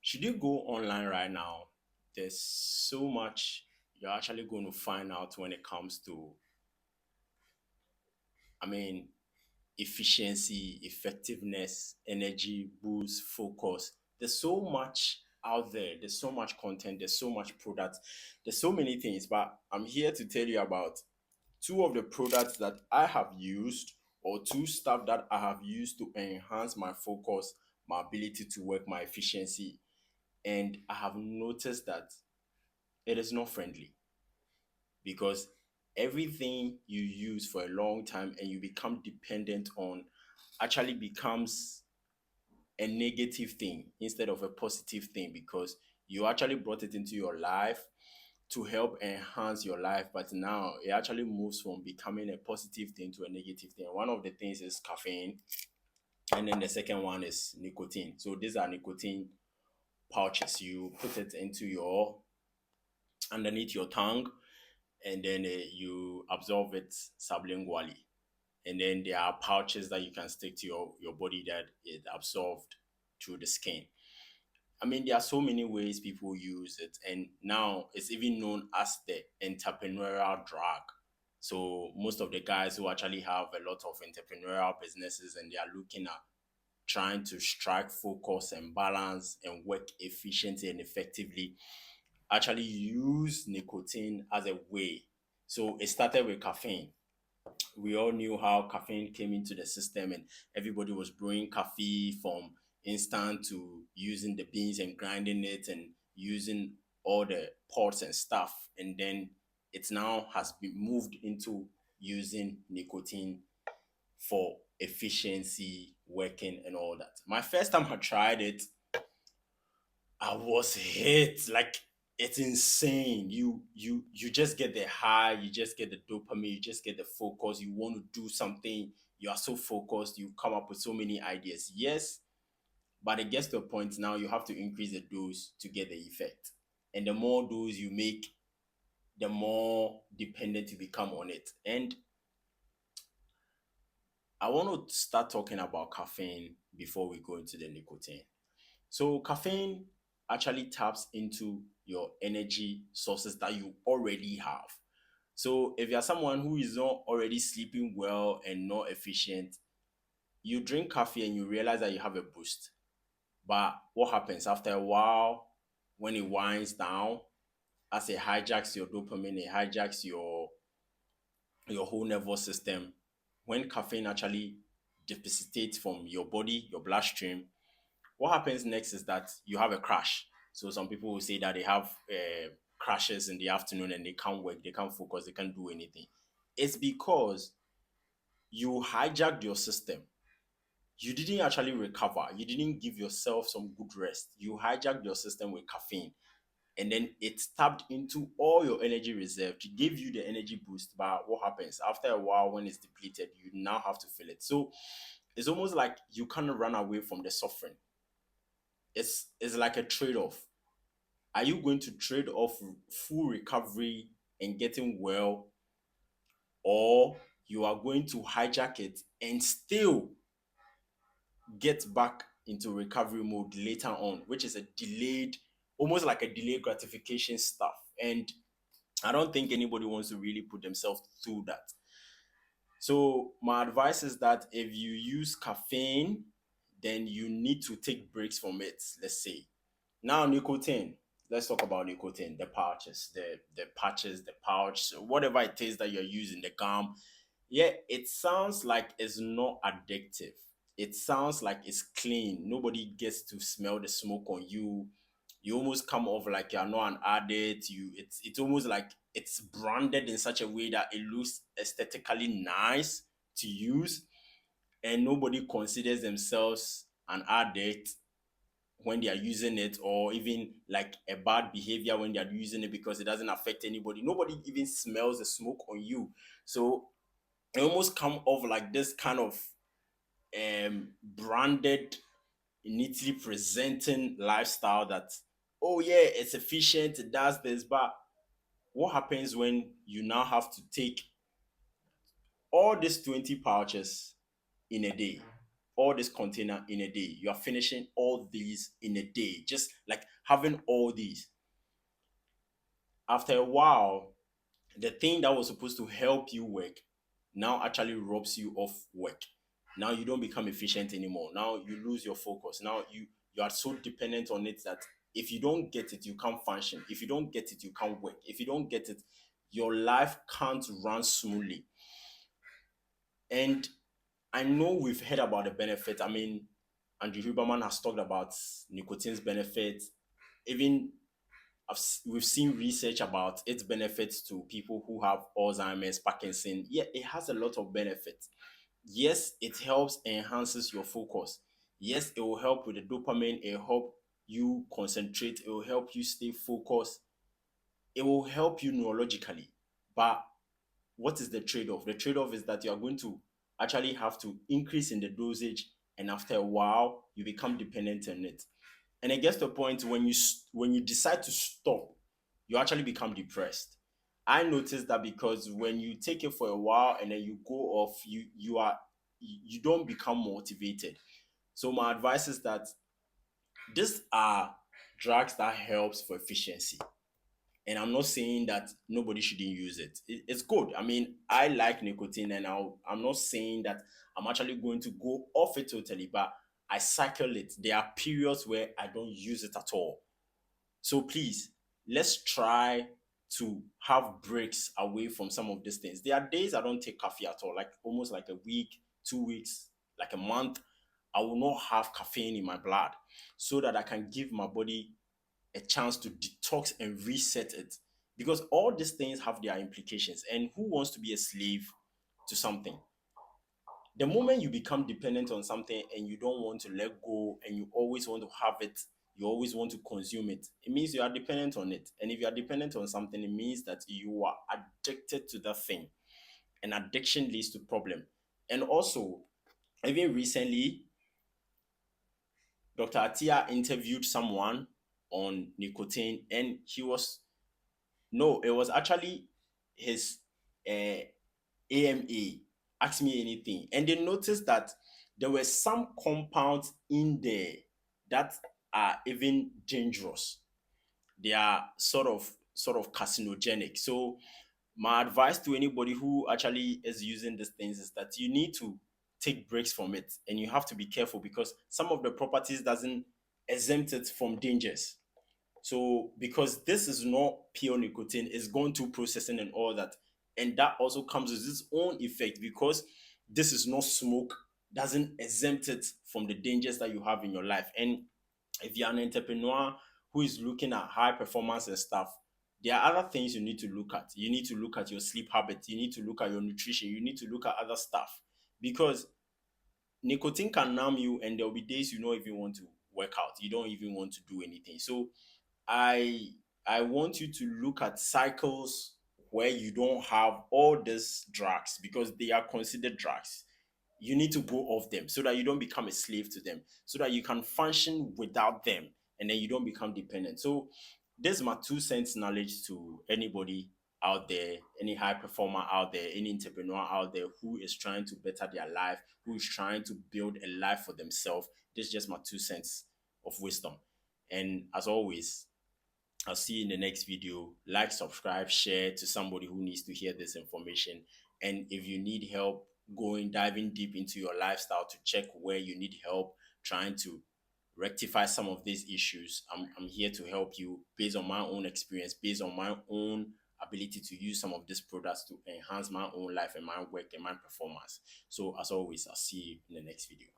Should you go online right now, there's so much you're actually going to find out when it comes to, I mean, efficiency, effectiveness, energy, boost, focus. There's so much out there. There's so much content. There's so much product. There's so many things. But I'm here to tell you about two of the products that I have used, or two stuff that I have used to enhance my focus, my ability to work, my efficiency. And I have noticed that it is not friendly because everything you use for a long time and you become dependent on actually becomes a negative thing instead of a positive thing, because you actually brought it into your life to help enhance your life, but now it actually moves from becoming a positive thing to a negative thing. One of the things is caffeine, and then the second one is nicotine. So these are nicotine pouches. You put it into your underneath your tongue, and then you absorb it sublingually. And then there are pouches that you can stick to your body that it absorbed through the skin. I mean, there are so many ways people use it, and now it's even known as the entrepreneurial drug. So most of the guys who actually have a lot of entrepreneurial businesses and they are looking at trying to strike focus and balance and work efficiently and effectively actually use nicotine as a way. So it started with caffeine. We all knew how caffeine came into the system, and everybody was brewing coffee from instant to using the beans and grinding it and using all the pots and stuff. And then it now has been moved into using nicotine for efficiency, working, and all that. My first time I tried it, I was hit. Like, it's insane. You just get the high, you just get the dopamine, you just get the focus. You want to do something. You are so focused. You come up with so many ideas. Yes, but it gets to a point now you have to increase the dose to get the effect. And the more dose you make, the more dependent you become on it. And I want to start talking about caffeine before we go into the nicotine. So caffeine actually taps into your energy sources that you already have. So if you're someone who is not already sleeping well and not efficient, you drink coffee and you realize that you have a boost. But what happens after a while when it winds down, as it hijacks your dopamine, it hijacks your whole nervous system. When caffeine actually dissipates from your body, your bloodstream, what happens next is that you have a crash. So some people will say that they have crashes in the afternoon and they can't work, they can't focus, they can't do anything. It's because you hijacked your system. You didn't actually recover. You didn't give yourself some good rest. You hijacked your system with caffeine, and then it tapped into all your energy reserve to give you the energy boost. But what happens after a while when it's depleted? You now have to fill it. So it's almost like you can't run away from the suffering. It's like a trade-off. Are you going to trade off full recovery and getting well, or you are going to hijack it and still get back into recovery mode later on, which is a delayed, almost like a delayed gratification stuff. And I don't think anybody wants to really put themselves through that. So my advice is that if you use caffeine, then you need to take breaks from it. Let's say now nicotine. Let's talk about nicotine, the pouches, the patches, the pouch, whatever it is that you're using, the gum. Yeah, it sounds like it's not addictive. It sounds like it's clean. Nobody gets to smell the smoke on you. You almost come off like you're not an addict. It's almost like it's branded in such a way that it looks aesthetically nice to use, and nobody considers themselves an addict when they are using it, or even like a bad behavior when they are using it, because it doesn't affect anybody. Nobody even smells the smoke on you. So it almost come off like this kind of branded, neatly presenting lifestyle that, oh yeah, it's efficient, it does this. But what happens when you now have to take all these 20 pouches in a day, all this container in a day. You are finishing all these in a day, just like having all these. After a while, the thing that was supposed to help you work now actually robs you of work. Now you don't become efficient anymore. Now you lose your focus. Now you are so dependent on it that if you don't get it, you can't function. If you don't get it, you can't work. If you don't get it, your life can't run smoothly. And I know we've heard about the benefit. I mean, Andrew Huberman has talked about nicotine's benefits. Even we've seen research about its benefits to people who have Alzheimer's, Parkinson. Yeah, it has a lot of benefits. Yes, it helps enhances your focus. Yes, it will help with the dopamine. It will help you concentrate. It will help you stay focused. It will help you neurologically. But what is the trade-off? The trade-off is that you are going to actually have to increase in the dosage, and after a while, you become dependent on it. And it gets to a point when you decide to stop, you actually become depressed. I noticed that because when you take it for a while and then you go off, you don't become motivated. So my advice is that these are drugs that helps for efficiency. And I'm not saying that nobody shouldn't use it. It's good. I mean, I like nicotine, and I'm not saying that I'm actually going to go off it totally, but I cycle it. There are periods where I don't use it at all. So please, let's try to have breaks away from some of these things. There are days I don't take coffee at all, like almost like a week, 2 weeks, like a month. I will not have caffeine in my blood so that I can give my body a chance to detox and reset it, because all these things have their implications. And who wants to be a slave to something? The moment you become dependent on something and you don't want to let go and you always want to have it, you always want to consume it, it means you are dependent on it. And if you are dependent on something, it means that you are addicted to that thing. And addiction leads to problem. And also, even recently, Dr. Atia interviewed someone on nicotine, and he was no, it was actually his AMA, Ask Me Anything. And they noticed that there were some compounds in there that are even dangerous. They are sort of carcinogenic. So my advice to anybody who actually is using these things is that you need to take breaks from it, and you have to be careful because some of the properties doesn't exempt it from dangers. So because this is not pure nicotine, it's gone through processing and all that. And that also comes with its own effect, because this is not smoke, doesn't exempt it from the dangers that you have in your life. And if you're an entrepreneur who is looking at high performance and stuff, there are other things you need to look at. You need to look at your sleep habits, you need to look at your nutrition, you need to look at other stuff. Because nicotine can numb you, and there'll be days you don't even want to work out, you don't even want to do anything. So I I want you to look at cycles where you don't have all these drugs, because they are considered drugs. You need to go off them so that you don't become a slave to them, so that you can function without them, and then you don't become dependent. So this is my 2 cents knowledge to anybody out there, any high performer out there, any entrepreneur out there who is trying to better their life, who is trying to build a life for themselves. This is just my 2 cents of wisdom. And as always, I'll see you in the next video. Like, subscribe, share to somebody who needs to hear this information. And if you need help diving deep into your lifestyle to check where you need help trying to rectify some of these issues, I'm here to help you based on my own experience, based on my own ability to use some of these products to enhance my own life and my work and my performance. So as always, I'll see you in the next video.